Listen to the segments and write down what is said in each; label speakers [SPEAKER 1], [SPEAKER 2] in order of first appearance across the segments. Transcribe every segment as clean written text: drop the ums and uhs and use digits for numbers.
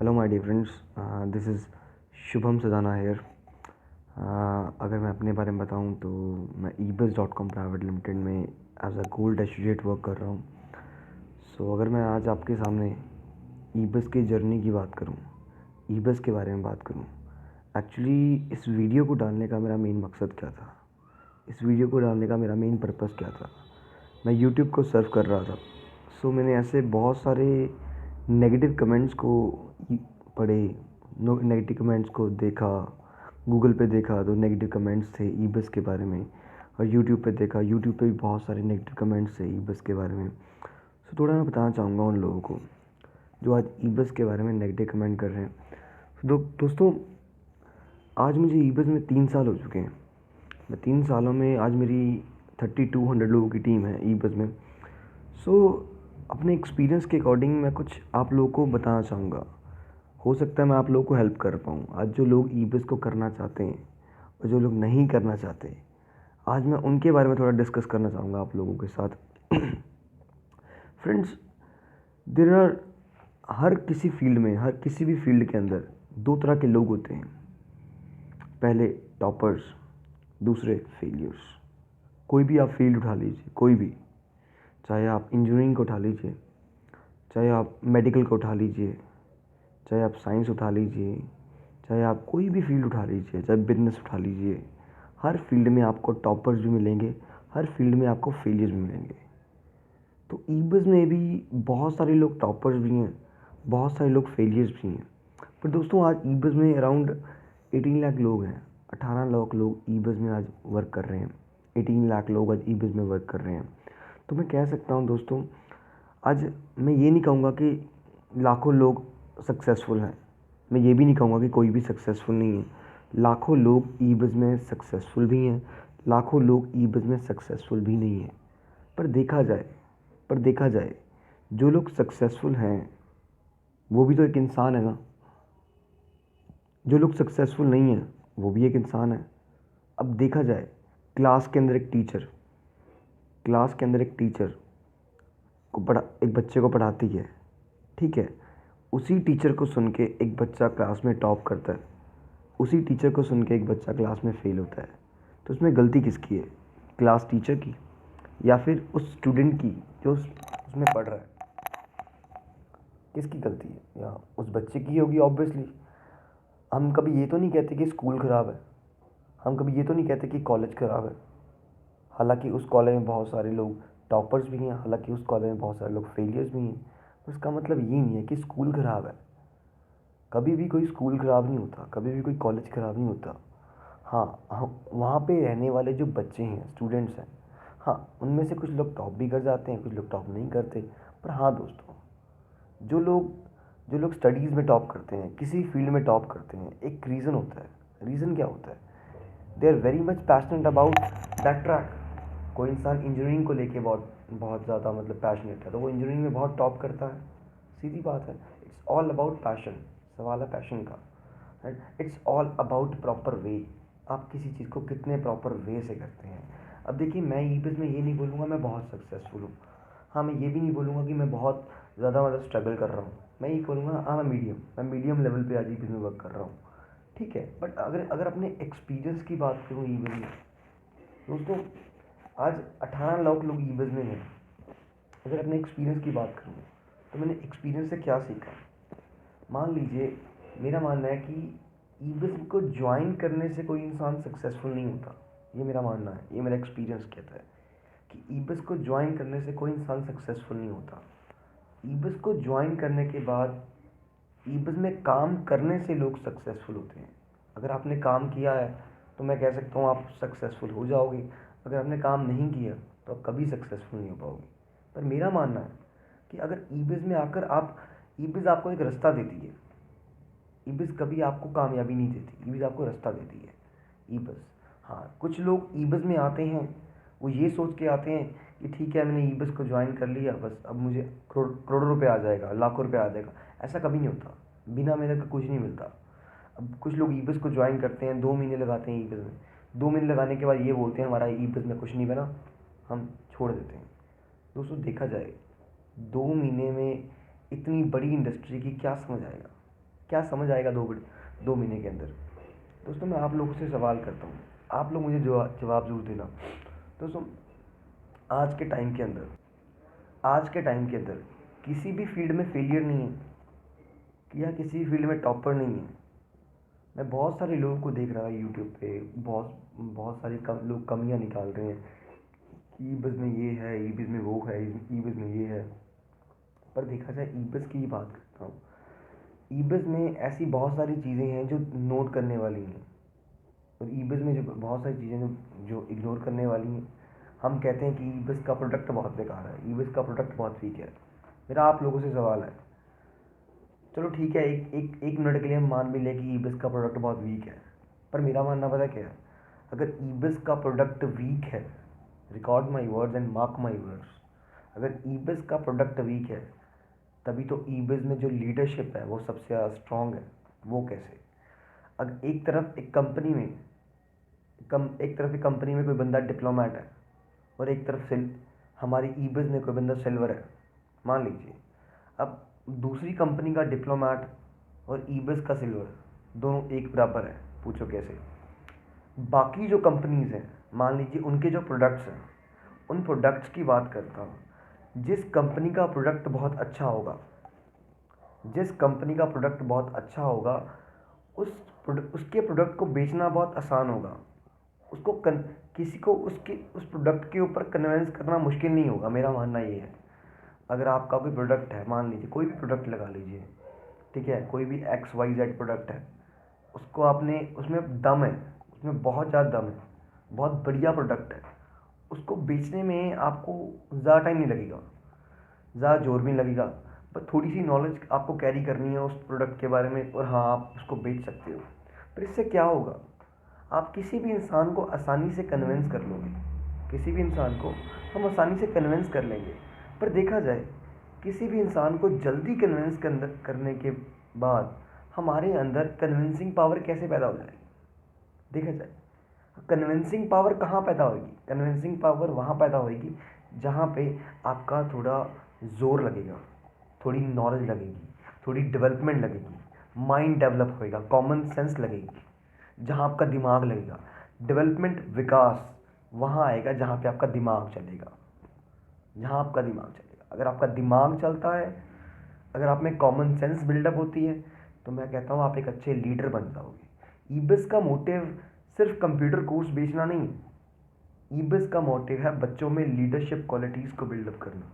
[SPEAKER 1] Hello my dear friends, this is Shubham Sadana here. अगर मैं अपने बारे में बताऊं तो मैं ebus.com प्राइवेट लिमिटेड में as a gold associate work कर रहा हूं। अगर मैं आज आपके सामने ebus की जर्नी की बात करूं, ebus के बारे में बात करूं, एक्चुअली इस वीडियो को डालने का मेरा मेन मकसद क्या था, इस वीडियो को डालने का मेरा मेन पर्पस क्या था। मैं यूट्यूब को सर्व कर रहा था। मैंने ऐसे बहुत सारे नेगेटिव कमेंट्स को पढ़े, नेगेटिव कमेंट्स को देखा। गूगल पे देखा तो नेगेटिव कमेंट्स थे ईबस के बारे में, और यूट्यूब पे देखा, यूट्यूब पे भी बहुत सारे नेगेटिव कमेंट्स थे ईबस के बारे में। थोड़ा मैं बताना चाहूँगा उन लोगों को जो आज ईबस के बारे में नेगेटिव कमेंट कर रहे हैं। दोस्तों, आज मुझे ईबस में 3 साल हो चुके हैं। मैं 3 सालों में आज मेरी 3200 लोगों की टीम है ईबस में। अपने एक्सपीरियंस के अकॉर्डिंग मैं कुछ आप लोगों को बताना चाहूँगा। हो सकता है मैं आप लोगों को हेल्प कर पाऊँ। आज जो लोग ईबस को करना चाहते हैं और जो लोग नहीं करना चाहते, आज मैं उनके बारे में थोड़ा डिस्कस करना चाहूँगा आप लोगों के साथ। फ्रेंड्स, देयर आर हर किसी फील्ड में, हर किसी भी फील्ड के अंदर दो तरह के लोग होते हैं। पहले टॉपर्स, दूसरे फेलियर्स। कोई भी आप फील्ड उठा लीजिए, कोई भी, चाहे आप इंजीनियरिंग को उठा लीजिए, चाहे आप मेडिकल को उठा लीजिए, चाहे आप साइंस उठा लीजिए, चाहे आप कोई भी फील्ड उठा लीजिए, चाहे बिजनेस उठा लीजिए, हर फील्ड में आपको टॉपर्स भी मिलेंगे, हर फील्ड में आपको फेलियर्स भी मिलेंगे। तो ईबस में भी बहुत सारे लोग टॉपर्स भी हैं, बहुत सारे लोग फेलियर्स भी हैं। पर दोस्तों, आज ईबस में अराउंड 18 लाख लोग हैं, 18 लाख लोग ईबस में आज वर्क कर रहे हैं। 18 लाख लोग आज ईबस में वर्क कर रहे हैं। तो मैं कह सकता हूँ दोस्तों, आज मैं ये नहीं कहूँगा कि लाखों लोग सक्सेसफुल हैं, मैं ये भी नहीं कहूँगा कि कोई भी सक्सेसफुल नहीं है। लाखों लोग ईबस में सक्सेसफुल भी हैं, लाखों लोग ईबस में सक्सेसफुल भी नहीं हैं। पर देखा जाए जो लोग सक्सेसफुल हैं वो भी तो एक इंसान है ना। जो लोग सक्सेसफुल नहीं हैं वो भी एक इंसान है। अब देखा जाए, क्लास के अंदर एक टीचर को एक बच्चे को पढ़ाती है, ठीक है। उसी टीचर को सुन के एक बच्चा क्लास में टॉप करता है, उसी टीचर को सुन के एक बच्चा क्लास में फेल होता है। तो उसमें गलती किसकी है? क्लास टीचर की या फिर उस स्टूडेंट की जो उसमें पढ़ रहा है? किसकी गलती है? या उस बच्चे की होगी ऑब्वियसली। हम कभी ये तो नहीं कहते कि स्कूल ख़राब है, हम कभी ये तो नहीं कहते कि कॉलेज ख़राब है। हालांकि उस कॉलेज में बहुत सारे लोग टॉपर्स भी हैं, हालांकि उस कॉलेज में बहुत सारे लोग फेलियर्स भी हैं। पर इसका मतलब ये नहीं है कि स्कूल ख़राब है। कभी भी कोई स्कूल ख़राब नहीं होता, कभी भी कोई कॉलेज ख़राब नहीं होता। हाँ, हम वहाँ पे रहने वाले जो बच्चे हैं, स्टूडेंट्स हैं, हाँ, उनमें से कुछ लोग टॉप भी कर जाते हैं, कुछ लोग टॉप नहीं करते। पर हाँ दोस्तों, जो लोग जो लोग स्टडीज़ में टॉप करते हैं, किसी फील्ड में टॉप करते हैं, एक रीज़न होता है। रीज़न क्या होता है? They are very much passionate about that track. कोई इंसान इंजीनियरिंग को लेके बहुत बहुत ज़्यादा मतलब पैशनेट है, तो वो इंजीनियरिंग में बहुत टॉप करता है। सीधी बात है, इट्स ऑल अबाउट पैशन। सवाल है पैशन का, right. It's all about proper way. आप किसी चीज़ को कितने प्रॉपर वे से करते हैं। अब देखिए, मैं ईबस में ये नहीं बोलूँगा मैं बहुत सक्सेसफुल हूँ। हाँ, मैं ये भी नहीं बोलूँगा कि मैं बहुत ज़्यादा मतलब स्ट्रगल कर रहा हूँ। मैं ये बोलूँगा हाँ, मैं मीडियम लेवल पे आज ईबस में वर्क कर रहा हूँ, ठीक है। बट अगर अगर अपने एक्सपीरियंस की बात करूँ ईबस में, दोस्तों, आज 18 लाख लोग ईबस में हैं। अगर अपने एक्सपीरियंस की बात करूँ तो मैंने एक्सपीरियंस से क्या सीखा। मान लीजिए, मेरा मानना है कि ईबस को ज्वाइन करने से कोई इंसान सक्सेसफुल नहीं होता। ये मेरा मानना है, ये मेरा एक्सपीरियंस कहता है कि ईबस को ज्वाइन करने से कोई इंसान सक्सेसफुल नहीं होता। ईबस को ज्वाइन करने के बाद ईबस में काम करने से लोग सक्सेसफुल होते हैं। अगर आपने काम किया है तो मैं कह सकता हूँ आप सक्सेसफुल हो जाओगे। अगर आपने काम नहीं किया तो आप कभी सक्सेसफुल नहीं हो पाओगे। पर मेरा मानना है कि अगर ईबस में आकर ईबस आपको एक रास्ता देती है। ईबस कभी आपको कामयाबी नहीं देती, ईबस आपको रास्ता देती है। ईबस, हाँ, कुछ लोग ईबस में आते हैं, वो ये सोच के आते हैं कि ठीक है, मैंने ईबस को ज्वाइन कर लिया, बस अब मुझे करोड़ों रुपए आ जाएगा, लाखों रुपए आ जाएगा। ऐसा कभी नहीं होता, बिना मेहनत का कुछ नहीं मिलता। अब कुछ लोग ईबस को ज्वाइन करते हैं, 2 महीने लगाते हैं ईबस में, 2 महीने लगाने के बाद ये बोलते हैं हमारा ईबस में कुछ नहीं बना, हम छोड़ देते हैं। दोस्तों, देखा जाए 2 महीने में इतनी बड़ी इंडस्ट्री की क्या समझ आएगा? क्या समझ आएगा 2 महीने के अंदर? दोस्तों मैं आप लोगों से सवाल करता हूँ, आप लोग मुझे जवाब ज़रूर देना। दोस्तों आज के टाइम के अंदर आज के टाइम के अंदर किसी भी फील्ड में फेलियर नहीं है, या किसी फील्ड में टॉपर नहीं है। मैं बहुत सारे लोगों को देख रहा हूँ यूट्यूब पे, बहुत बहुत सारे लोग कमियां निकाल रहे हैं कि ईबज़ में ये है, ईबज़ में वो है, ईबज़ में ये है। पर देखा जाए ईबज़ की ही बात करता हूँ, ईबज़ में ऐसी बहुत सारी चीज़ें हैं जो नोट करने वाली हैं, और ईबज़ में जो बहुत सारी चीज़ें जो इग्नोर करने वाली हैं। हम कहते हैं कि ईबज़ का प्रोडक्ट बहुत बेकार है, ईबज़ का प्रोडक्ट बहुत वीक है। मेरा आप लोगों से सवाल है, चलो ठीक है, एक मिनट के लिए हम मान भी लें कि ईबज़ का प्रोडक्ट बहुत वीक है, पर मेरा मानना पता क्या है? अगर ईबज़ का प्रोडक्ट वीक है, record my words and mark my words, अगर ईबज़ का प्रोडक्ट वीक है, तभी तो ईबज़ में जो लीडरशिप है वो सबसे ज़्यादा स्ट्रॉन्ग है। वो कैसे? अगर एक तरफ एक कंपनी में कोई बंदा डिप्लोमेट है, और एक तरफ से हमारी ईबज़ में कोई बंदा सिल्वर है, मान लीजिए। अब दूसरी कंपनी का डिप्लोमेट और ईबज़ का सिल्वर दोनों एक बराबर है, पूछो कैसे? बाकी जो कंपनीज़ हैं, मान लीजिए उनके जो प्रोडक्ट्स हैं, उन प्रोडक्ट्स की बात करता हूँ। जिस कंपनी का प्रोडक्ट बहुत अच्छा होगा, जिस कंपनी का प्रोडक्ट बहुत अच्छा होगा, उसके प्रोडक्ट को बेचना बहुत आसान होगा। उसको किसी को उसके उस प्रोडक्ट के ऊपर कन्विंस करना मुश्किल नहीं होगा, मेरा मानना ये है। अगर आपका कोई प्रोडक्ट है, मान लीजिए कोई भी प्रोडक्ट लगा लीजिए, ठीक है, कोई भी XYZ प्रोडक्ट है, उसको आपने उसमें दम है, उसमें बहुत ज़्यादा दम है, बहुत बढ़िया प्रोडक्ट है, उसको बेचने में आपको ज़्यादा टाइम नहीं लगेगा, ज़्यादा जोर भी नहीं लगेगा, पर थोड़ी सी नॉलेज आपको कैरी करनी है उस प्रोडक्ट के बारे में, और हाँ आप उसको बेच सकते हो। पर इससे क्या होगा? आप किसी भी इंसान को आसानी से कन्विंस कर लोगे, किसी भी इंसान को हम आसानी से कन्विंस कर लेंगे। पर देखा जाए, किसी भी इंसान को जल्दी कन्विंस करने के बाद हमारे अंदर कन्विंसिंग पावर कैसे पैदा हो जाएगी? देखा जाए, कन्विंसिंग पावर कहाँ पैदा होगी? कन्विंसिंग पावर वहाँ पैदा होगी जहाँ पे आपका थोड़ा जोर लगेगा, थोड़ी नॉलेज लगेगी, थोड़ी डेवलपमेंट लगेगी, माइंड डेवलप होएगा, कॉमन सेंस लगेगी, जहाँ आपका दिमाग लगेगा। डेवलपमेंट, विकास वहाँ आएगा जहाँ पे आपका दिमाग चलेगा, जहाँ आपका दिमाग चलेगा। अगर आपका दिमाग चलता है, अगर आप में कॉमन सेंस बिल्डअप होती है, तो मैं कहता हूँ आप एक अच्छे लीडर बन जाओगे। ईबज़ का मोटिव सिर्फ कंप्यूटर कोर्स बेचना नहीं है, ईबज़ का मोटिव है बच्चों में लीडरशिप क्वालिटीज़ को बिल्डअप करना।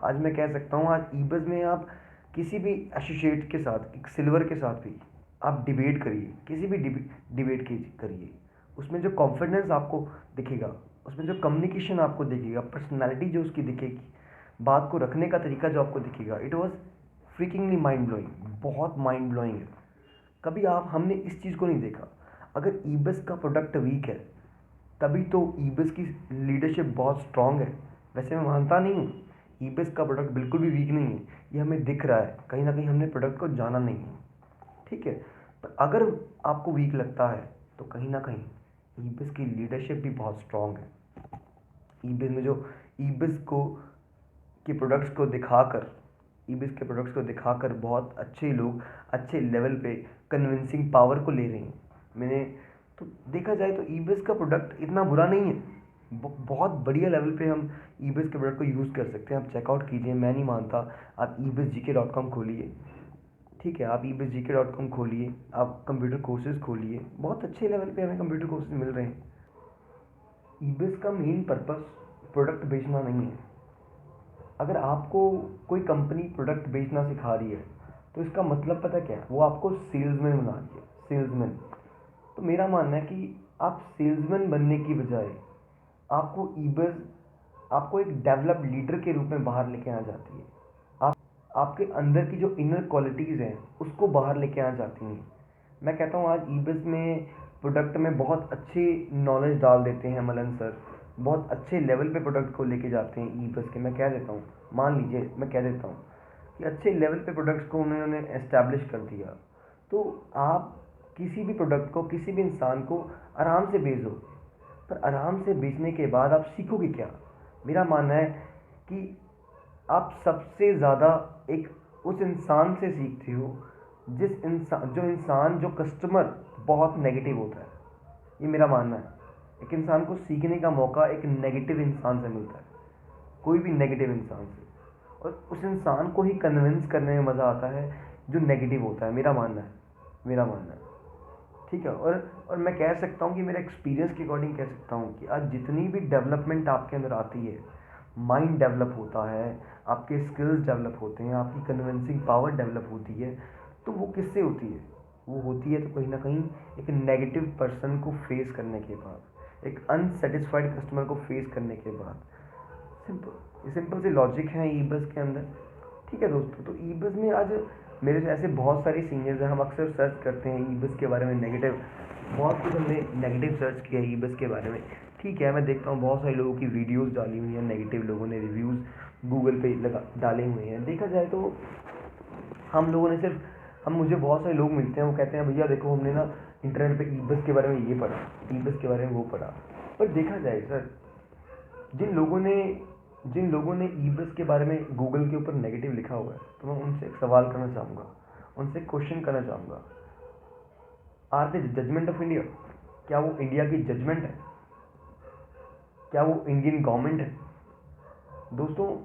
[SPEAKER 1] आज मैं कह सकता हूँ, आज ईबज़ में आप किसी भी एसोसिएट के साथ, एक सिल्वर के साथ भी आप डिबेट करिए, किसी भी डिबेट करिए, उसमें जो कॉन्फिडेंस आपको दिखेगा, उसमें जो कम्युनिकेशन आपको दिखेगा, पर्सनैलिटी जो उसकी दिखेगी, बात को रखने का तरीका जो आपको दिखेगा, इट वॉज फ्रीकिंगली माइंड ब्लोइंग, बहुत माइंड ब्लोइंग है। कभी हमने इस चीज़ को नहीं देखा। अगर ईबज़ का प्रोडक्ट वीक है, तभी तो ईबज़ की लीडरशिप बहुत स्ट्रांग है। वैसे मैं मानता नहीं हूँ ईबज़ का प्रोडक्ट बिल्कुल भी वीक नहीं है, ये हमें दिख रहा है, कहीं ना कहीं हमने प्रोडक्ट को जाना नहीं है, ठीक है। पर अगर आपको वीक लगता है, तो कहीं ना कहीं ईबज़ की लीडरशिप भी बहुत स्ट्रांग है। ईबज़ में जो ईबज़ को के प्रोडक्ट्स को दिखाकर ईबीज के प्रोडक्ट्स को दिखाकर बहुत अच्छे लोग अच्छे लेवल पे कन्विंसिंग पावर को ले रहे हैं। मैंने तो देखा जाए तो ईबीज का प्रोडक्ट इतना बुरा नहीं है, बहुत बढ़िया लेवल पे हम ईबीज के प्रोडक्ट को यूज़ कर सकते हैं। आप चेकआउट कीजिए, मैं नहीं मानता, आप ebizgk.com खोलिए, ठीक है, आप ebizgk.com खोलिए, आप कंप्यूटर कोर्सेज खोलिए, बहुत अच्छे लेवल पे हमें कंप्यूटर कोर्सेज मिल रहे हैं। ईबीज का मेन पर्पस प्रोडक्ट बेचना नहीं है। अगर आपको कोई कंपनी प्रोडक्ट बेचना सिखा रही है, तो इसका मतलब पता क्या है? वो आपको सेल्समैन बना रही है, सेल्समैन। तो मेरा मानना है कि आप सेल्समैन बनने की बजाय आपको ईबज़ आपको एक डेवलप्ड लीडर के रूप में बाहर लेके आना चाहती है। आप आपके अंदर की जो इनर क्वालिटीज़ हैं उसको बाहर लेके आना चाहती हैं। मैं कहता हूँ आज ईबज़ में प्रोडक्ट में बहुत अच्छी नॉलेज डाल देते हैं मलन सर, बहुत अच्छे लेवल पे प्रोडक्ट को लेके जाते हैं ईबज़ के। मैं कह देता हूँ, मान लीजिए मैं कह देता हूँ कि अच्छे लेवल पे प्रोडक्ट्स को उन्होंने एस्टैब्लिश कर दिया, तो आप किसी भी प्रोडक्ट को, किसी भी इंसान को आराम से बेच दो। पर आराम से बेचने के बाद आप सीखोगे क्या? मेरा मानना है कि आप सबसे ज़्यादा एक उस इंसान से सीखते हो जो कस्टमर बहुत नेगेटिव होता है, ये मेरा मानना है। एक इंसान को सीखने का मौका एक नेगेटिव इंसान से मिलता है, कोई भी नेगेटिव इंसान से, और उस इंसान को ही कन्विंस करने में मज़ा आता है जो नेगेटिव होता है। मेरा मानना है। ठीक है। और मैं कह सकता हूँ कि मेरे एक्सपीरियंस के अकॉर्डिंग कह सकता हूँ कि आज जितनी भी डेवलपमेंट आपके अंदर आती है, माइंड डेवलप होता है, आपके स्किल्स डेवलप होते हैं, आपकी कन्विंसिंग पावर डेवलप होती है, तो वो किससे होती है? वो होती है तो कहीं ना कहीं एक नेगेटिव पर्सन को फेस करने के बाद, एक अनसेटिस्फाइड कस्टमर को फेस करने के बाद। सिंपल सी लॉजिक है ई बस के अंदर। ठीक है दोस्तों, तो ई बस में आज मेरे से ऐसे बहुत सारे सीनियर्स हैं, हम अक्सर सर्च करते हैं ई बस के बारे में नेगेटिव, बहुत कुछ हमने नेगेटिव सर्च किया है ई बस के बारे में। ठीक है, मैं देखता हूँ बहुत सारे लोगों की वीडियोस डाली हुई हैं, नेगेटिव लोगों ने रिव्यूज़ गूगल पे लगा डाले हुए हैं। देखा जाए तो हम लोगों ने सिर्फ हम मुझे बहुत सारे लोग मिलते हैं, वो कहते हैं भैया देखो हमने ना इंटरनेट पे ई बस के बारे में ये पढ़ा, ई बस के बारे में वो पढ़ा। पर देखा जाए सर, जिन लोगों ने जिन लोगों ने ई बस के बारे में गूगल के ऊपर नेगेटिव लिखा हुआ है, तो मैं उनसे एक सवाल करना चाहूँगा, उनसे क्वेश्चन करना चाहूँगा, are the judgment of India? क्या वो इंडिया की जजमेंट है? क्या वो इंडियन गवर्नमेंट है? दोस्तों,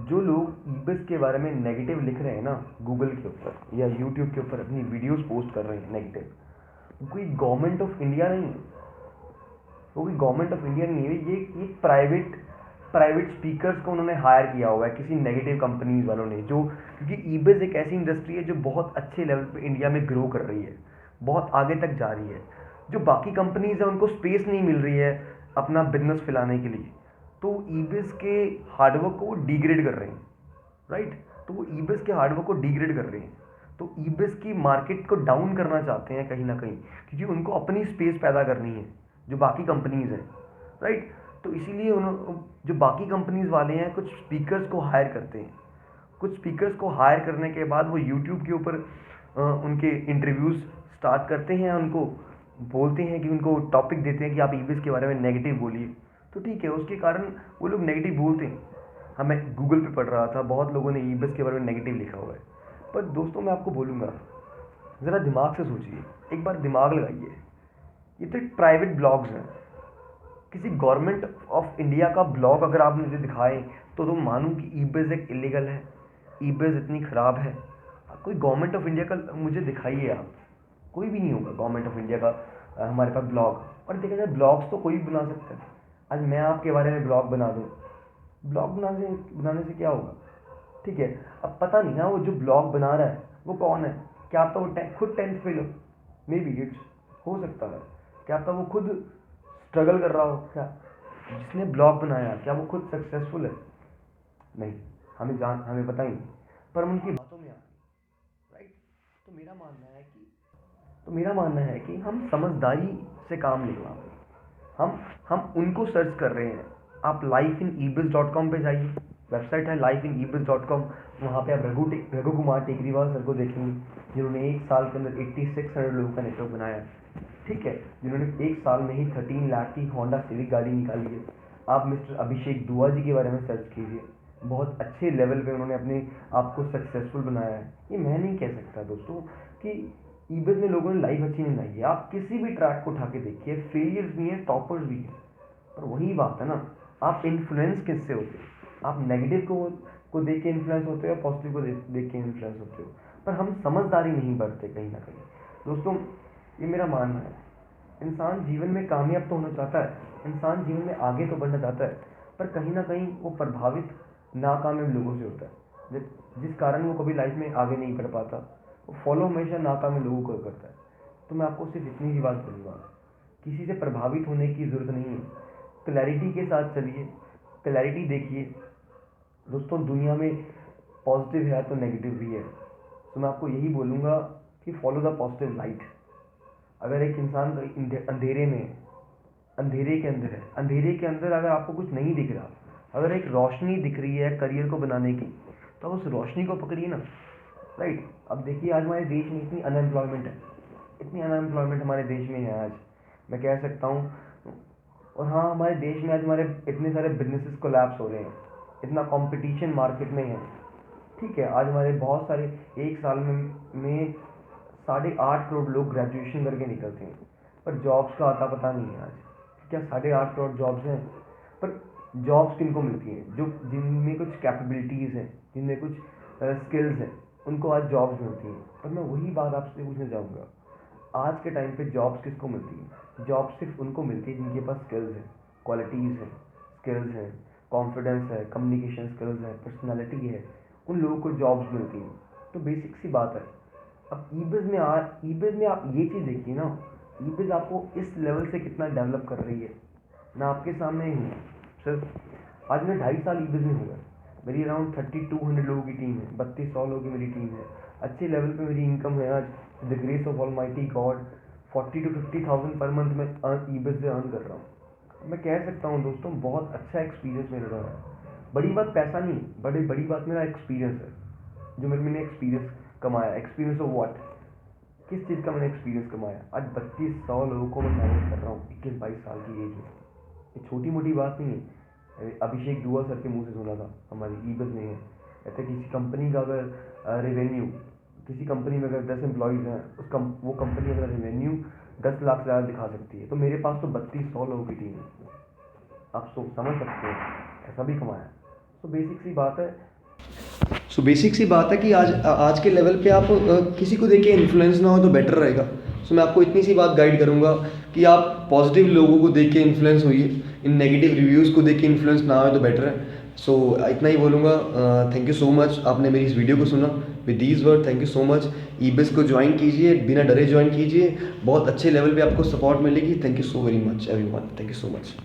[SPEAKER 1] जो लोग ई बस के बारे में नेगेटिव लिख रहे हैं ना गूगल के ऊपर या यूट्यूब के ऊपर अपनी वीडियोस पोस्ट कर रहे हैं नेगेटिव, वो कोई गवर्नमेंट ऑफ इंडिया नहीं है, वो कोई गवर्नमेंट ऑफ इंडिया नहीं है। ये प्राइवेट प्राइवेट स्पीकर्स को उन्होंने हायर किया हुआ है किसी नेगेटिव कंपनीज वालों ने, जो क्योंकि ई बस एक ऐसी इंडस्ट्री है जो बहुत अच्छे लेवल पे इंडिया में ग्रो कर रही है, बहुत आगे तक जा रही है। जो बाकी कंपनीज हैं उनको स्पेस नहीं मिल रही है अपना बिजनेस फैलाने के लिए, तो ई बस के हार्डवर्क को डिग्रेड कर रहे हैं, राइट? तो वो ई बस के हार्डवर्क को डिग्रेड कर रहे हैं, तो ई बस की मार्केट को डाउन करना चाहते हैं कहीं ना कहीं, क्योंकि उनको अपनी स्पेस पैदा करनी है जो बाकी कंपनीज हैं, राइट? तो इसीलिए जो बाकी कंपनीज वाले हैं कुछ स्पीकर्स को हायर करते हैं, कुछ स्पीकर्स को हायर करने के बाद वो यूट्यूब के ऊपर उनके इंटरव्यूज़ स्टार्ट करते हैं, उनको बोलते हैं कि उनको टॉपिक देते हैं कि आप ई बस के बारे में नेगेटिव बोलिए। तो ठीक है, उसके कारण वो लोग नेगेटिव बोलते हैं। हाँ, मैं गूगल पे पढ़ रहा था, बहुत लोगों ने ई बस के बारे में नेगेटिव लिखा हुआ है। पर दोस्तों, मैं आपको बोलूँगा, ज़रा दिमाग से सोचिए, एक बार दिमाग लगाइए। ये तो एक प्राइवेट ब्लॉग्स हैं, किसी गवर्नमेंट ऑफ इंडिया का ब्लॉग अगर आप मुझे दिखाएं तो मानूं कि ई बस एक इलीगल है, ई बस इतनी ख़राब है। कोई गवर्नमेंट ऑफ इंडिया का मुझे दिखाइए आप, कोई भी नहीं होगा गवर्नमेंट ऑफ इंडिया का हमारे पास ब्लॉग। और देखा जाए ब्लॉग्स तो कोई भी बना सकता है। आज मैं आपके बारे में ब्लॉग बना दूँ, ब्लॉग बनाने से क्या होगा? ठीक है, अब पता नहीं ना वो जो ब्लॉग बना रहा है वो कौन है। क्या पता वो खुद 10th फेल हो, मे बी इट्स हो सकता है। क्या पता वो खुद स्ट्रगल कर रहा हो। क्या जिसने ब्लॉग बनाया क्या वो खुद सक्सेसफुल है? नहीं, हमें पता ही नहीं, पर हम उनकी बातों में आते हैं, राइट? तो मेरा मानना है कि हम समझदारी से काम लेना। हम उनको सर्च कर रहे हैं। आप lifeinebus.com पे जाइए, वेबसाइट है lifeinebus.com, वहाँ पे आप रघु कुमार टेकरीवाल सर को देखेंगे, जिन्होंने एक साल के अंदर 8600 लोगों का नेटवर्क बनाया है। ठीक है, जिन्होंने एक साल में ही 13 लाख की होंडा सिविक गाड़ी निकाली है। आप मिस्टर अभिषेक दुआ जी के बारे में सर्च कीजिए, बहुत अच्छे लेवल पे उन्होंने अपने आप को सक्सेसफुल बनाया है। ये मैं नहीं कह सकता दोस्तों कि ई बस में लोगों ने लाइफ अच्छी नहीं बनाई है। आप किसी भी ट्रैक को उठा के देखिए, फेलियर्स भी हैं, टॉपर्स भी हैं, पर वही बात है ना, आप इन्फ्लुएंस किससे होते हो? आप नेगेटिव को देख के इन्फ्लुएंस होते हो, पॉजिटिव को देख के इन्फ्लुएंस होते हो, पर हम समझदारी नहीं बरतते कहीं ना कहीं। दोस्तों, ये मेरा मानना है। इंसान जीवन में कामयाब तो होना चाहता है, इंसान जीवन में आगे तो बढ़ना चाहता है, पर कहीं ना कहीं वो प्रभावित नाकामयाब लोगों से होता है, जिस कारण वो कभी लाइफ में आगे नहीं बढ़ पाता। वो फॉलो हमेशा नाकामयाब लोगों को करता है। तो मैं आपको सिर्फ इतनी ही बात बोलूँगा, किसी से प्रभावित होने की ज़रूरत नहीं है। क्लैरिटी के साथ चलिए, क्लैरिटी देखिए। दोस्तों, दुनिया में पॉजिटिव है तो नेगेटिव भी है, तो मैं आपको यही बोलूँगा कि फॉलो द पॉजिटिव लाइट। अगर एक इंसान अंधेरे में है, अंधेरे के अंदर अगर आपको कुछ नहीं दिख रहा, अगर एक रोशनी दिख रही है करियर को बनाने की, तो उस रोशनी को पकड़िए ना, राइट? अब देखिए, आज हमारे देश में इतनी अनएम्प्लॉयमेंट है, इतनी अनएम्प्लॉयमेंट हमारे देश में है आज, मैं कह सकता हूँ। और हाँ, हमारे देश में आज हमारे इतने सारे बिजनेसेस कोलैप्स हो रहे हैं, इतना कंपटीशन मार्केट में है। ठीक है, आज हमारे बहुत सारे एक साल में 8.5 करोड़ लोग ग्रेजुएशन करके निकलते हैं, पर जॉब्स का आता पता नहीं है आज। क्या 8.5 करोड़ जॉब्स हैं, पर जॉब्स किनको मिलती हैं? जो जिनमें कुछ कैपेबिलिटीज़ हैं, जिनमें कुछ स्किल्स हैं, उनको आज जॉब्स मिलती हैं। पर मैं वही बात आपसे पूछना चाहूँगा, आज के टाइम पे जॉब्स किसको मिलती है? जॉब सिर्फ उनको मिलती है जिनके पास स्किल्स हैं, क्वालिटीज़ हैं, स्किल्स हैं, कॉन्फिडेंस है, कम्युनिकेशन स्किल्स है, पर्सनालिटी है, उन लोगों को जॉब्स मिलती हैं। तो बेसिक सी बात है। अब ईबिज़ में आप ये चीज़ देखिए ना, ईबिज़ आपको इस लेवल से कितना डेवलप कर रही है। मैं आपके सामने ही हूँ, सिर्फ आज मैं 2.5 साल ईबिज़ में हूँ। मेरी अराउंड 3200 लोगों की टीम है, 3200 लोगों की मेरी टीम है। अच्छे लेवल पे मेरी इनकम है आज, the grace of almighty God. 40 to 50,000 per month मैं ईबिज़ से अर्न कर रहा हूँ। मैं कह सकता हूँ दोस्तों, बहुत अच्छा एक्सपीरियंस मेरा रहा है। बड़ी बात पैसा नहीं, बड़ी बात मेरा एक्सपीरियंस है, जो मैंने एक्सपीरियंस कमाया। Experience of what? किस चीज़ का मैंने एक्सपीरियंस कमाया? आज 3200 लोगों को मैं मैनेज कर रहा हूँ 21-22 साल की एज में। ये छोटी मोटी बात नहीं है। अभिषेक दुआ सर के मुंह से सुना था, हमारी ईबिज़ में है। कहते किसी कंपनी का अगर रेवेन्यू, किसी कंपनी में अगर 10 एम्प्लॉयज़ हैं, वो कंपनी अगर रेवेन्यू 10 लाख से ज़्यादा दिखा सकती है, तो मेरे पास तो 3200 लोगों की टीम है। आप समझ सकते हैं, ऐसा भी कमाया। तो बेसिक सी बात है कि आज आज के लेवल पे आप किसी को देख के इन्फ्लुएंस ना हो तो बेटर रहेगा। सो मैं आपको इतनी सी बात गाइड करूँगा कि आप पॉजिटिव लोगों को देख के इन्फ्लुएंस होइए, इन नेगेटिव रिव्यूज़ को देख के इन्फ्लुएंस ना हो तो बेटर है। सो इतना ही बोलूँगा। थैंक यू सो मच, आपने मेरी इस वीडियो को सुना। With these word, thank you so much. Ebiz को ज्वाइन कीजिए, बिना डरे ज्वाइन कीजिए, बहुत अच्छे लेवल पे आपको सपोर्ट मिलेगी। Thank you so very much everyone, thank you so much.